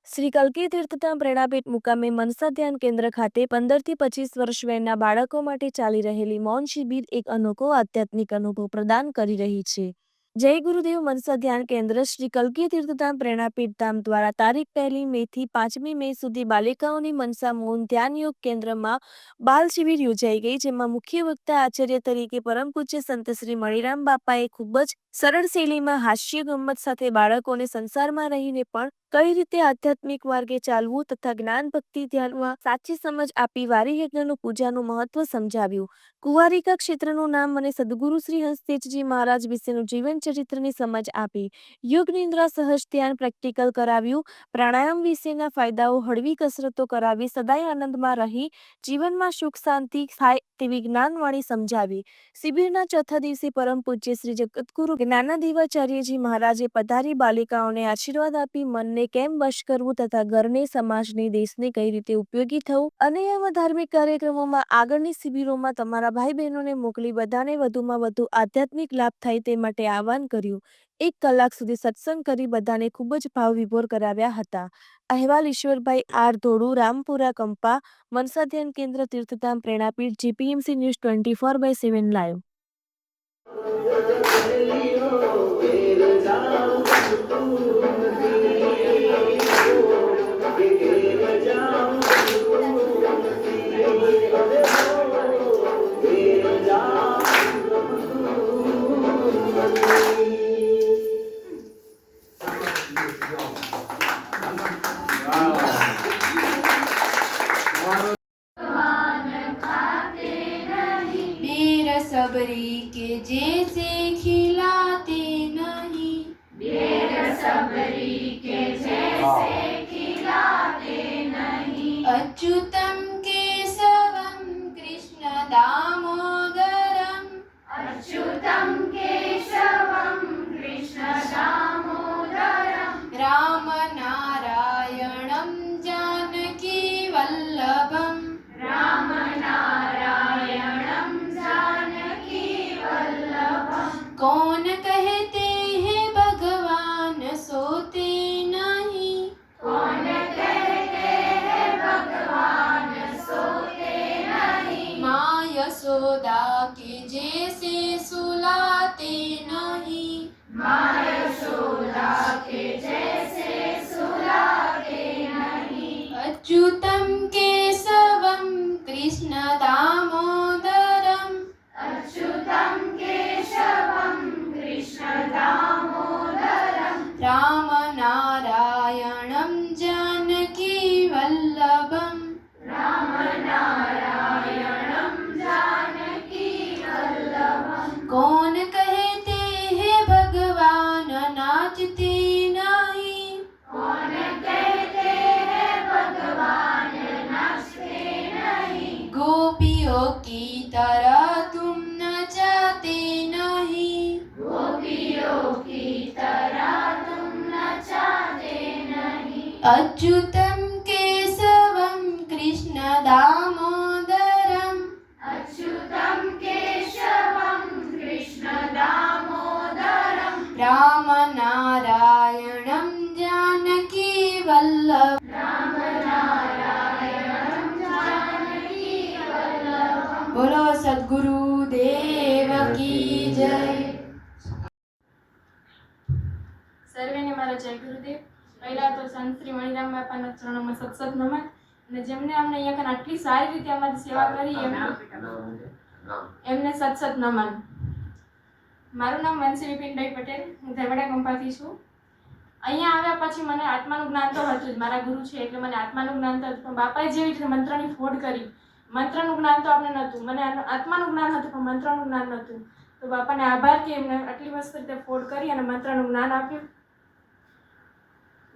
શ્રી કલ્કી તીર્થધામ પ્રેરણાપીઠ મુકામે મનસા ધ્યાન કેન્દ્ર ખાતે 15 થી 25 વર્ષ વયના બાળકો માટે ચાલી રહેલી મૌન શિબિર એક અનોખો આધ્યાત્મિક અનુભવ પ્રદાન કરી રહી છે. જય ગુરુદેવ મનસા ધ્યાન કેન્દ્ર શ્રી કલ્કી તીર્થધામ પ્રેરણાપીઠ ધામ દ્વારા તારીખ 1 મે થી 5 મે સુધી બાલિકાઓની મનસા મૌન ધ્યાન યોગ કેન્દ્રમાં બાલ શિબિર યોજાઈ ગઈ, જેમાં મુખ્ય વક્તા આચાર્ય તરીકે પરમ પૂજ્ય સંત શ્રી મણિરામ બાપાએ ખૂબ જ સરળ શૈલીમાં હાસ્ય ગમ્મત સાથે બાળકોને સંસારમાં રહીને પણ કઈ રીતે આધ્યાત્મિક માર્ગે ચાલવું તથા જ્ઞાન ભક્તિ ધ્યાનમાં સાચી સમજ આપી વારી યજ્ઞનું પૂજાનું મહત્વ સમજાવ્યું. કુંવારિકા ક્ષેત્રનું નામ અને સદગુરુ શ્રી હંસતેજજી મહારાજ વિશેનું જીવન ચરિત્રની સમજ આપી. યોગ નિદ્રા સહજ ધ્યાન પ્રેક્ટિકલ કરાવ્યું. પ્રાણાયામ વિશેના ફાયદાઓ, હળવી કસરતો કરાવી સદાય આનંદમાં રહી જીવનમાં સુખ શાંતિ થાય તેવી જ્ઞાનવાણી સમજાવી. શિબિરના ચોથા દિવસે પરમ પૂજ્ય શ્રી જગતગુરુ જ્ઞાનાદેવાચાર્યજી મહારાજે પધારી બાલિકાઓને આશીર્વાદ આપી મનને કેમ વશ કરવું તથા ઘરને, સમાજને, દેશને કઈ રીતે ઉપયોગી થવું અને આવા ધાર્મિક કાર્યક્રમોમાં આગળની શિબિરોમાં તમારા ભાઈ બહેનોને મોકલી બધાને વધુમાં વધુ આધ્યાત્મિક લાભ થાય તે માટે આહવાન કર્યું. 1 કલાક સુધી સત્સંગ કરી બધાને ખૂબ જ ભાવ વિભોર કરાવ્યા હતા. અહેવાલ ઈશ્વરભાઈ આર ધોળુ, રામપુરા કંપા, મનસા ધ્યાન કેન્દ્ર તીર્થધામ પ્રેરણાપીઠ, જીપીએમસી ન્યૂઝ 24/7 લાઈવ. सबरी के जैसे खिलाते नहीं, बेर सबरी के जैसे खिलाते नहीं, अच्युतम केशवम कृष्ण दामोदरम, अच्युतम केशवम कृष्ण दामोदरम, राम नारायणम जानकी वल्लभम, राम नारायणम कौन कहते हैं भगवान सोते नहीं, कौन कहते हैं भगवान सोते नहीं, माँ यशोदा के जैसे सुलाते नहीं, माँ यशोदा के जैसे सुलाते नहीं, अच्युतम केशवम कृष्ण दामोदरम, अच्युतम केशवम कृष्ण दामोदरम, राम नारायणम जानकी वल्लभम, राम नारायणम जानकी वल्लभम, कौन कहते हैं भगवान नाचते नहीं, कौन कहते हैं भगवान नाचते नहीं, गोपियों की तरह तुम नचाते नहीं, गोपियों की तरह तुम नचाते नहीं, अच्युतम केशवम कृष्ण दामोदरम, अच्युतम केशवम कृष्ण दामोदरम, राम नारायणम जानकी वल्लभ, राम नारायणम जानकी वल्लभ। बोलो सद्गुरु देव की जय। સર્વેને મારા જય ગુરુદેવ. પહેલાં તો સંત શ્રી મણિરામ બાપાના ચરણોમાં સત્સત નમન, અને જેમને અમને અહીંયા કાન આટલી સારી રીતે અમારી સેવા કરી એમને સત્સત નમન. મારું નામ વંશી વિપિનભાઈ પટેલ, હું ધરવાડા કંપાથી છું. અહીંયા આવ્યા પછી મને આત્માનું જ્ઞાન તો હતું જ, મારા ગુરુ છે એટલે મને આત્માનું જ્ઞાન તો હતું, પણ બાપાએ જેવી રીતે મંત્રની ફોડ કરી, મંત્રનું જ્ઞાન તો આપણે નહોતું, મને આત્માનું જ્ઞાન હતું પણ મંત્રનું જ્ઞાન નહોતું. તો બાપાને આભાર કે એમને આટલી મસ્ત રીતે ફોડ કરી અને મંત્રનું જ્ઞાન આપ્યું.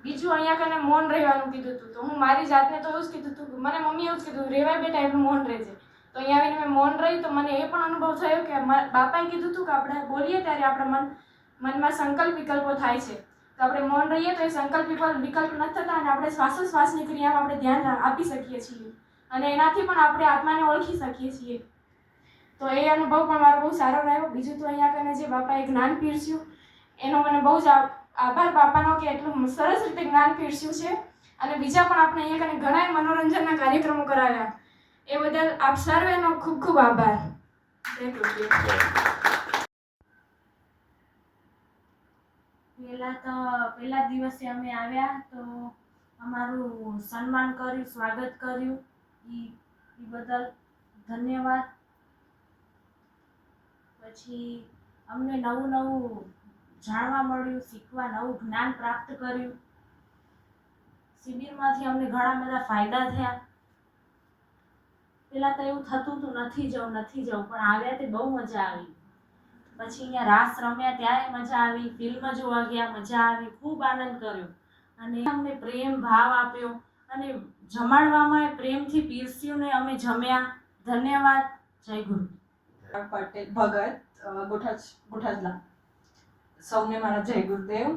બીજું અહીંયા કને મૌન રહેવાનું કીધું હતું, તો હું મારી જાતને તો એવું જ કીધું હતું, મને મમ્મી એવું જ કીધું રેવાય બેટા એટલું મૌન રહેજે. તો અહીંયા આવીને મેં મૌન રહી તો મને એ પણ અનુભવ થયો કે બાપાએ કીધું હતું કે આપણે બોલીએ ત્યારે આપણા મનમાં સંકલ્પ વિકલ્પો થાય છે, તો આપણે મૌન રહીએ તો એ સંકલ્પ વિકલ્પ નથી થતા અને આપણે શ્વાસોશ્વાસની ક્રિયામાં આપણે ધ્યાન આપી શકીએ છીએ અને એનાથી પણ આપણે આત્માને ઓળખી શકીએ છીએ. તો એ અનુભવ પણ મારો બહુ સારો રહ્યો. બીજું તો અહીંયા કને જે બાપાએ જ્ઞાન પીરસ્યું એનો મને બહુ જ આભાર બાપાનો કે એટલું સરસ રીતે જ્ઞાન પીરસ્યું છે. અને બીજા પણ આપણે અહીંયા કને ઘણા મનોરંજનના કાર્યક્રમો કરાવ્યા. એ બદલ આપ સર્વેનો ખૂબ ખૂબ આભાર. જય ગુરુદેવ. પહેલા દિવસે અમે આવ્યા તો અમારું સન્માન કર્યું, સ્વાગત કર્યું. ઈ બદલ ધન્યવાદ. પછી અમને નવું જાણવા મળ્યું, શીખવા, નવું જ્ઞાન પ્રાપ્ત કર્યું. શિબિરમાંથી અમને ઘણા બધા ફાયદા થયા. પહેલાં તો એવું થતું હતું નથી જવું, પણ આવ્યા તે બહુ મજા આવી. પછી અહીંયા રાસ રમ્યા ત્યારે મજા આવી, ફિલ્મ જોવા ગયા મજા આવી, ખૂબ આનંદ કર્યો. અને અમને પ્રેમ ભાવ આપ્યો અને જમાડવામાં પ્રેમથી પીરસ્યું ને અમે જમ્યા. ધન્યવાદ. જય ગુરુ. પટેલ ભગત ગોઠાજલા. સૌને મારા જય ગુરુદેવ.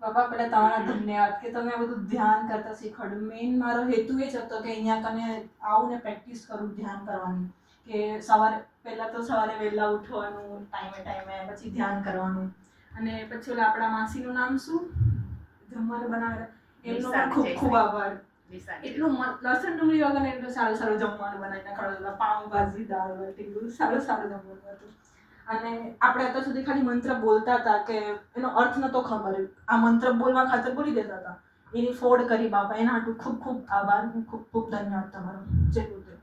બાપા પહેલા તમારા ધન્યવાદ કે તમે આ બધું ધ્યાન કરતા શીખવાડ્યું. મેઇન મારો હેતુ એ જ હતો કે અહીંયા કને આવું ને પ્રેક્ટિસ કરું ધ્યાન કરવાની. કે સવારે વહેલા ઉઠવાનું ટાઈમે, પછી ધ્યાન કરવાનું. અને પછી ઓલા આપણા માસીનું નામ શું જમવાનું બનાવે એમનો પણ ખૂબ ખૂબ આભાર. એટલું લસણ ડુંગળી વગર એટલું સારું જમવાનું બનાવીને ખવડાવતા. પાઉંભાજી, દાળ બાટી બધું સારું જમવાનું હતું. અને આપણે અત્યાર સુધી ખાલી મંત્ર બોલતા હતા કે એનો અર્થ નહોતો ખબર. આ મંત્ર બોલવા ખાતર બોલી દેતા હતા. એની ફોડ કરી બાપા. એના હાટુ ખૂબ ખૂબ આભાર, ખૂબ ખૂબ ધન્યવાદ તમારો. જય ગુરુદેવ.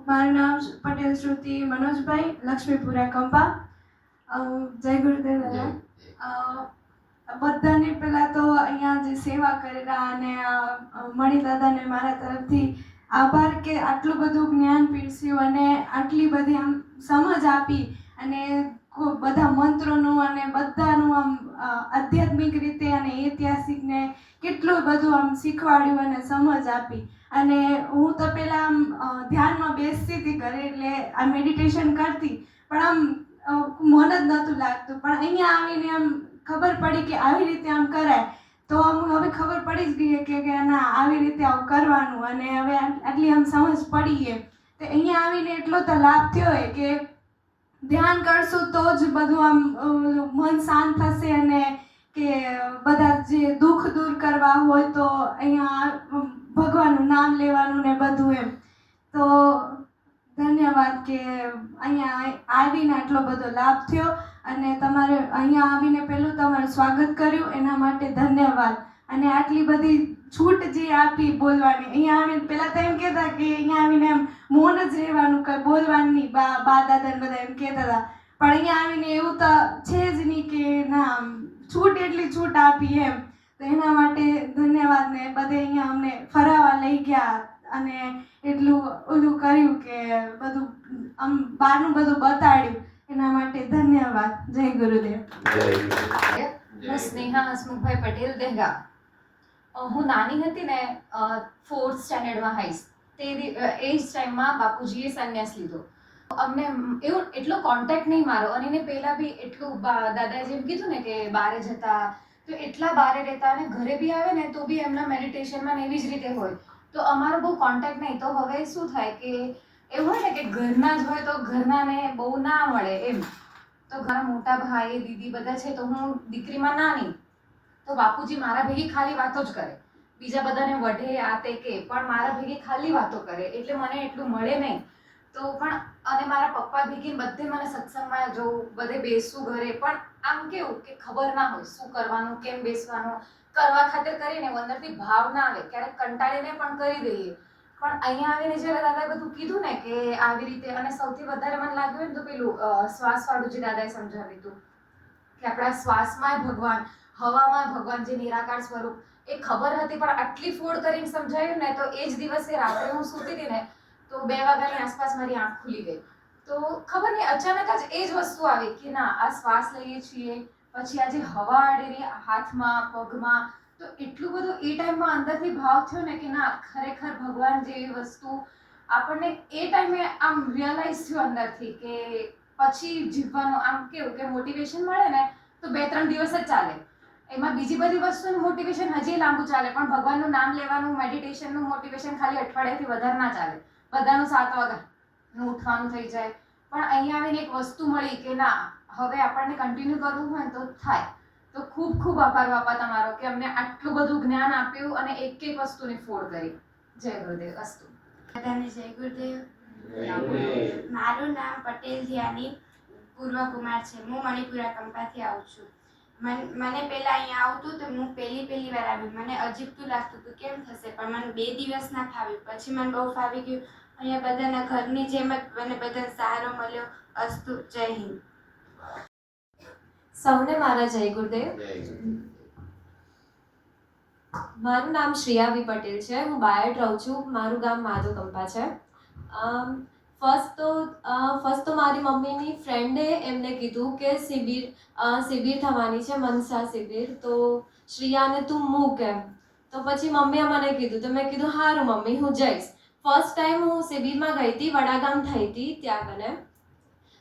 મારું નામ પટેલ શ્રુતિ મનોજભાઈ, લક્ષ્મીપુરા કંપા. જય ગુરુદેવ દાદા. બધાને પહેલાં તો અહીંયા જે સેવા કરેલા અને મણી દાદાને મારા તરફથી આભાર કે આટલું બધું જ્ઞાન પીરસ્યું અને આટલી બધી આમ સમજ આપી અને બધા મંત્રોનું અને બધાનું આમ આધ્યાત્મિક રીતે અને ઐતિહાસિકને કેટલું બધું આમ શીખવાડ્યું અને સમજ આપી. અને હું તો પહેલાં આમ ધ્યાનમાં બેસતી હતી ઘરે, એટલે આ મેડિટેશન કરતી, પણ આમ મન જ નહોતું લાગતું. પણ અહીંયા આવીને આમ ખબર પડી કે આવી રીતે આમ કરાય, તો આમ હવે ખબર પડી જ ગઈ કે ના આવી રીતે આવું કરવાનું. અને હવે આટલી આમ સમજ પડી એમ. તો અહીંયા આવીને એટલો તો લાભ થયો હોય કે ધ્યાન કરશું તો જ બધું આમ મન શાંત થશે અને કે બધા જે દુઃખ દૂર કરવા હોય તો અહીંયા ભગવાનનું નામ લેવાનું ને બધું એમ. તો ધન્યવાદ કે અહીંયા આવીને આટલો બધો લાભ થયો અને તમારે અહીંયા આવીને પહેલું તમારું સ્વાગત કર્યું એના માટે ધન્યવાદ. અને આટલી બધી છૂટ જે આપી બોલવાની, અહીંયા આવીને પહેલાં તો એમ કહેતા કે અહીંયા આવીને એમ મૌન જ રહેવાનું, કંઈ બોલવાનું નહીં, બા દાદાને બધા એમ કહેતા હતા. પણ અહીંયા આવીને એવું તો છે જ નહીં કે ના છૂટ એટલી છૂટ આપી એમ. તો એના માટે ધન્યવાદ. ને બધે અહીંયા અમને ફરાવા લઈ ગયા અને એટલું ઓલું કર્યું કે બધું આમ બહારનું બધું બતાડ્યું. એના માટે ધન્યવાદ. જય ગુરુદેવ. હું સ્નેહા હસમુખભાઈ પટેલ દહેગા. હું નાની હતી ને 4th સ્ટેન્ડર્ડમાં હઈશ તે એ જ ટાઈમમાં બાપુજીએ સંન્યાસ લીધો. અમને એવું એટલો કોન્ટેક્ટ નહીં મારો. અને એને પહેલાં બી એટલું દાદાએ જેમ કીધું ને કે બારે જતા તો એટલા બારે રહેતા અને ઘરે બી આવે ને તો બી એમના મેડિટેશનમાં એવી જ રીતે હોય. તો અમારો બહુ કોન્ટેક્ટ નહીં. તો હવે શું થાય કે એવું હોય ને કે ઘરના જ હોય તો ઘરનાને બહુ ના મળે એમ. તો ઘણા મોટા ભાઈ દીદી બધા છે તો હું દીકરીમાં નાની. તો બાપુજી મારા ભેગી ખાલી વાતો જ કરે. બીજા બધાને વઢે આ તે કે, પણ મારા ભેગી ખાલી વાતો કરે. એટલે મને એટલું મળે નહીં. તો પણ અને મારા પપ્પા ભેગી બધે મને સત્સંગમાં જવું, બધે બેસવું ઘરે. પણ આમ કેવું કે ખબર ના હોય શું કરવાનું, કેમ બેસવાનું. કરવા ખાતર કરીને અંદરથી ભાવ ના આવે. ક્યારેક કંટાળીને પણ કરી દઈએ. પણ અહીંયા આવીને જ્યારે દાદાએ બધું કીધું ને કે આવી રીતે, અને સૌથી વધારે મને લાગ્યું ને તો પેલું શ્વાસવાળું જે દાદાએ સમજાવ્યું હતું કે આપણા શ્વાસમાં ભગવાન, હવામાં ભગવાન, જે નિરાકાર સ્વરૂપ, એ ખબર હતી. પણ આટલી ફોડ કરીને સમજાવ્યું ને તો એ જ દિવસે રાત્રે હું સૂતી હતી ને તો 2 વાગ્યાની આસપાસ મારી આંખ ખુલી ગઈ. તો ખબર નહીં અચાનક જ એ જ વસ્તુ આવી કે ના આ શ્વાસ લઈએ છીએ, પછી આ જે હવા અડેલી હાથમાં પગમાં, તો એટલું બધું એ ટાઈમમાં અંદરથી ભાવ થયો ને કે ના ખરેખર ભગવાન જેવી વસ્તુ આપણને એ ટાઈમે આમ રિયલાઇઝ થયું અંદરથી. કે પછી જીવવાનું આમ કેવું કે મોટિવેશન મળે ને તો 2-3 દિવસ જ ચાલે. એમાં બીજી બધી વસ્તુનું મોટિવેશન હજી લાંબુ ચાલે, પણ ભગવાનનું નામ લેવાનું, મેડિટેશનનું મોટિવેશન ખાલી અઠવાડિયાથી વધારે ના ચાલે. બધાનું 7 વાગ્યાનું ઉઠવાનું થઈ જાય. પણ અહીંયા આવીને એક વસ્તુ મળી કે ના હવે આપણને કન્ટિન્યુ કરવું હોય તો થાય. તો ખૂબ ખૂબ આભાર બાપા તમારો કે અમને આટલું બધું જ્ઞાન આપ્યું અને એક એક વસ્તુની ફોડ કરી. જય ગુરુદેવ અસ્તુ. બધાને જય ગુરુદેવ. મારું નામ પટેલ ધ્યાની પૂર્વ કુમાર છે. હું મણિપુરા કંપાથી આવું છું. મને પહેલાં અહીંયા આવતું તો હું પહેલી વાર આવી. મને અજીબતું લાગતું હતું કેમ થશે, પણ મને 2 દિવસ ના ફાવ્યું. પછી મને બહુ ફાવી ગયું. અહીંયા બધાના ઘરની જેમ જ મને બધાને સહારો મળ્યો. અસ્તુ. જય હિન્દ. સૌને મારા જય ગુરુદેવ. મારું નામ શ્રેયાવી પટેલ છે. હું બાયડ રહું છું. મારું ગામ માધવકંપા છે. ફર્સ્ટ તો મારી મમ્મીની ફ્રેન્ડે એમને કીધું કે શિબિર થવાની છે, મનસા શિબિર, તો શ્રેયાને તું મૂક એમ. તો પછી મમ્મીએ મને કીધું, તો મેં કીધું સારું મમ્મી હું જઈશ. ફર્સ્ટ ટાઈમ હું શિબિરમાં ગઈ હતી, વડાગામ થઈ હતી ત્યાં કને.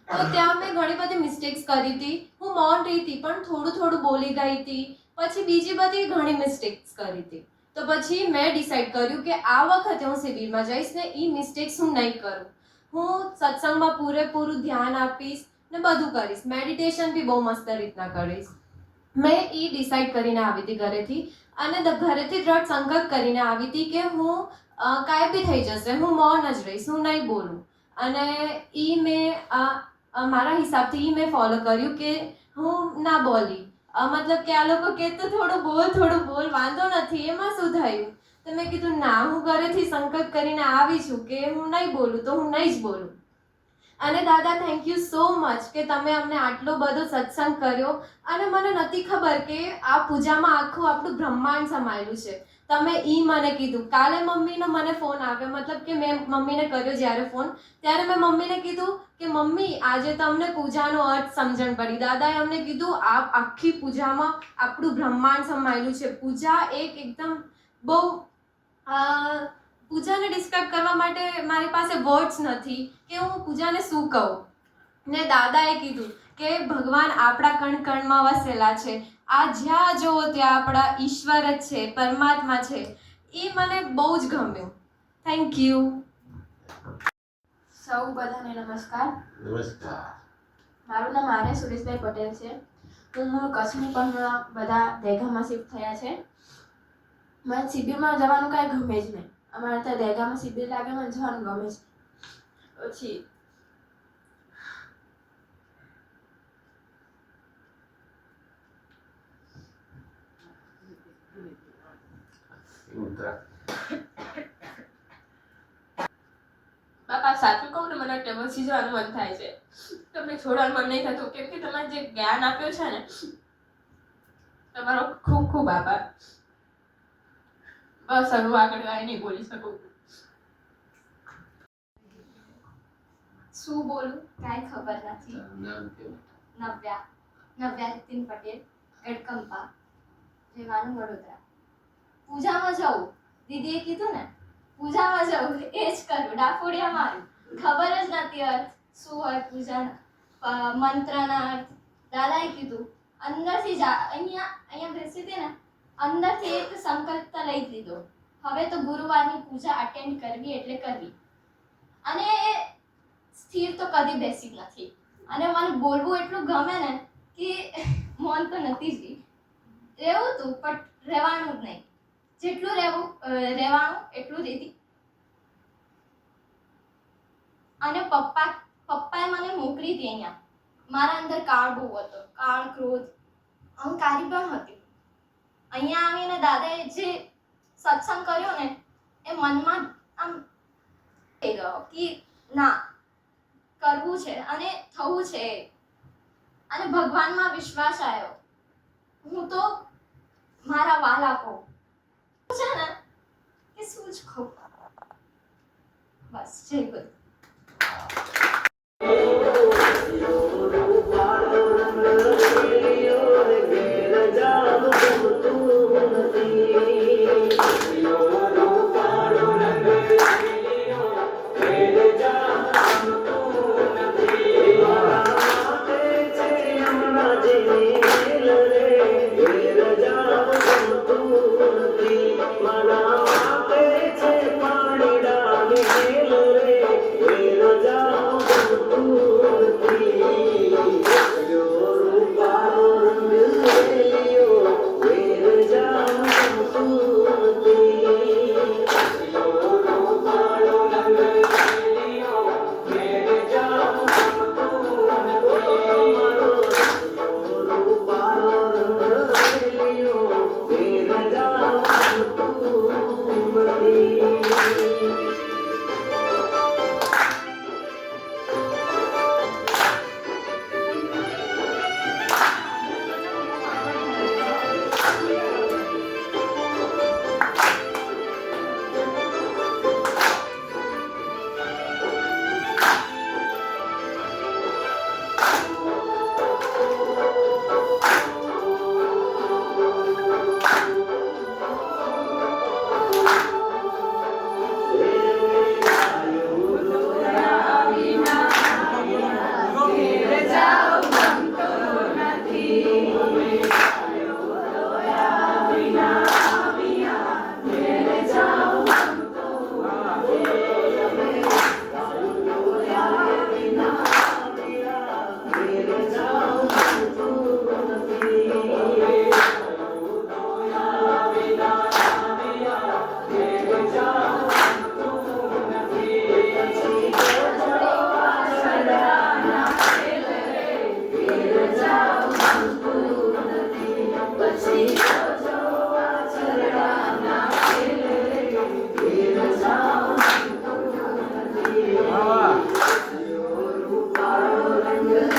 તો ત્યાં મેં ઘણી બધી મિસ્ટેક્સ કરી હતી. હું મૌન રહી હતી પણ થોડું બોલી ગઈ હતી. પછી બીજી બધી ઘણી મિસ્ટેક્સ કરી હતી. તો પછી મેં ડિસાઈડ કર્યું કે આ વખતે હું શિબિરમાં જઈશ ને એ મિસ્ટેક્સ હું નહીં કરું. હું સત્સંગમાં પૂરેપૂરું ધ્યાન આપીશ ને બધું કરીશ. મેડિટેશન બી બહુ મસ્ત રીતના કરીશ. મેં એ ડિસાઈડ કરીને આવી હતી ઘરેથી, અને ઘરેથી દ્રઢ સંકલ્પ કરીને આવી હતી કે હું કાંઈ બી થઈ જશે, હું મૌન જ રહીશ, હું નહીં બોલું. અને એ મેં મારા હિસાબથી મેં ફોલો કર્યું કે હું ના બોલી. મતલબ કે આ લોકો કહે તો થોડું બોલ વાંધો નથી, એમાં શું થયું. તો મેં કીધું ના, હું ઘરેથી સંકલ્પ કરીને આવી છું કે હું નહીં બોલું તો હું નહીં જ બોલું. અને દાદા થેન્ક યુ સો મચ કે તમે અમને આટલો બધો સત્સંગ કર્યો. અને મને નથી ખબર કે આ પૂજામાં આખું આપણું બ્રહ્માંડ સમાયેલું છે. તમે મને કીધું. કાલે મમ્મીનો મને ફોન આવ્યો, મતલબ કે મેં મમ્મીને કર્યો જ્યારે ફોન, ત્યારે મેં મમ્મીને કીધું કે મમ્મી આજે તમને પૂજાનો અર્થ સમજણ પડી. દાદાએ અમને કીધું આ આખી પૂજામાં આપણું બ્રહ્માંડ સમાયેલું છે. પૂજા એકદમ બહુ પૂજાને ડિસ્ક્રાઇબ કરવા માટે મારી પાસે વર્ડ્સ નથી કે હું પૂજાને શું કહું. ને દાદાએ કીધું કે ભગવાન આપણા કણ કણમાં વસેલા છે. આ જ્યાં જુઓ ત્યાં આપણા ઈશ્વર જ છે, પરમાત્મા છે. એ મને બહુ જ ગમ્યું. Thank you. સૌ બધાને નમસ્કાર. નમસ્કાર. મારું નામ આર્ય સુરેશભાઈ પટેલ છે. હું મૂળ કચ્છની, પણ હમણાં બધા દહેગામમાં શિફ્ટ થયા છે. મને શિબિરમાં જવાનું કાંઈ ગમે જ નહીં. અમારે ત્યાં દહેગામમાં શિબિર લાગે, મને જવાનું ગમે છે. પછી બાપા સાચું કહું ને, મને ટેબલથી જવાનું મન થાય છે. તમને છોડવાનું મન નહીં થતું, કેમ કે તમે જે જ્ઞાન આપ્યું છે ને, તમારો ખૂબ ખૂબ આભાર. બસ હવે હું આગળ કાંઈ નહીં બોલી શકું. શું બોલું કાંઈ ખબર નથી. નવ્યા રીતિન પટેલ, ગઢકંપા, રહેવાનું વડોદરા. પૂજામાં જવું, દીદીએ કીધું ને, પૂજામાં જવું એ જ કર્યું, ડાફોડિયા માર્યું. ખબર જ નથી અર્થ શું હોય પૂજાના, મંત્રના અર્થ. દાદાએ કીધું અંદરથી અહીંયા બેસી હતી ને, અંદરથી એક સંકલ્પ લઈ લીધો, હવે તો ગુરુવારની પૂજા અટેન્ડ કરવી એટલે કરવી. અને સ્થિર તો કદી બેસી નથી. અને મને બોલવું એટલું ગમે ને કે મૌન તો નથી જ રહેવું હતું, પણ રહેવાનું જ નહીં. જેટલું રહેવાનું એટલું રહેતી. અને પપ્પાએ મને મોકલી હતી અહીંયા. મારા અંદર કાળ બહુ હતો, કાળ, ક્રોધ, અહંકારી પણ હતી. અહીંયા આવીને દાદાએ જે સત્સંગ કર્યો ને, એ મનમાં આમ થઈ ગયો કે ના, કરવું છે અને થવું છે. અને ભગવાનમાં વિશ્વાસ આવ્યો. હું તો મારા વાલા કહું છે ને કે શું જ કહું. બસ જય ગુરુ.